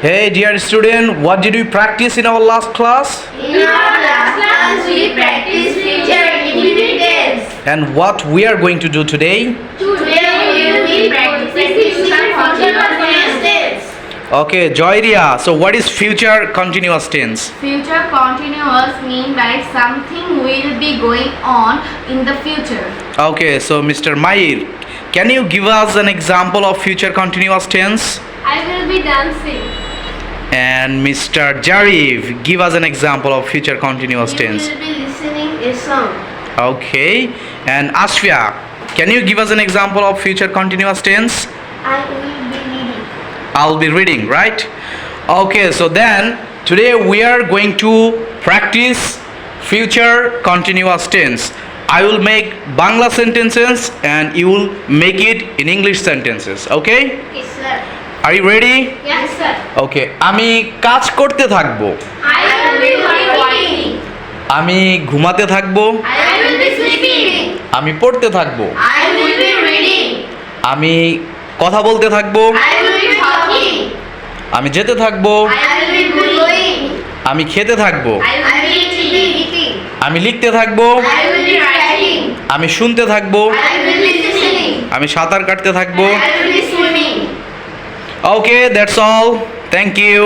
Hey dear student, what did we practice in our last class? In our last class, we practiced future indefinite tense. And what we are going to do today? Today, we will be practicing future continuous tense. Okay, Joyria. So what is future continuous tense? Future continuous mean like something will be going on in the future. Okay, so Mr. Mair, can you give us an example of future continuous tense? I will be dancing. And Mr. Jarif, give us an example of future continuous tense. We will be listening a song. Okay. And Ashfia, can you give us an example of future continuous tense? I will be reading. I'll be reading, right? Okay, so then today we are going to practice future continuous tense. I will make Bangla sentences and you will make it in English sentences. Okay? Yes, sir. Are you ready? Yes, sir. Okay. আমি কাজ করতে থাকবো। I will be writing. আমি ঘুমাতে থাকবো। I will be sleeping. আমি পড়তে থাকবো। I will be reading. আমি কথা বলতে থাকবো। I will be talking. আমি যেতে থাকবো। I will be going. আমি খেতে থাকবো। I will be eating. আমি লিখতে থাকবো। I will be writing. আমি শুনতে থাকবো। I will be listening. আমি সাঁতার কাটতে থাকবো। I will be swimming. Okay, that's all. Thank you.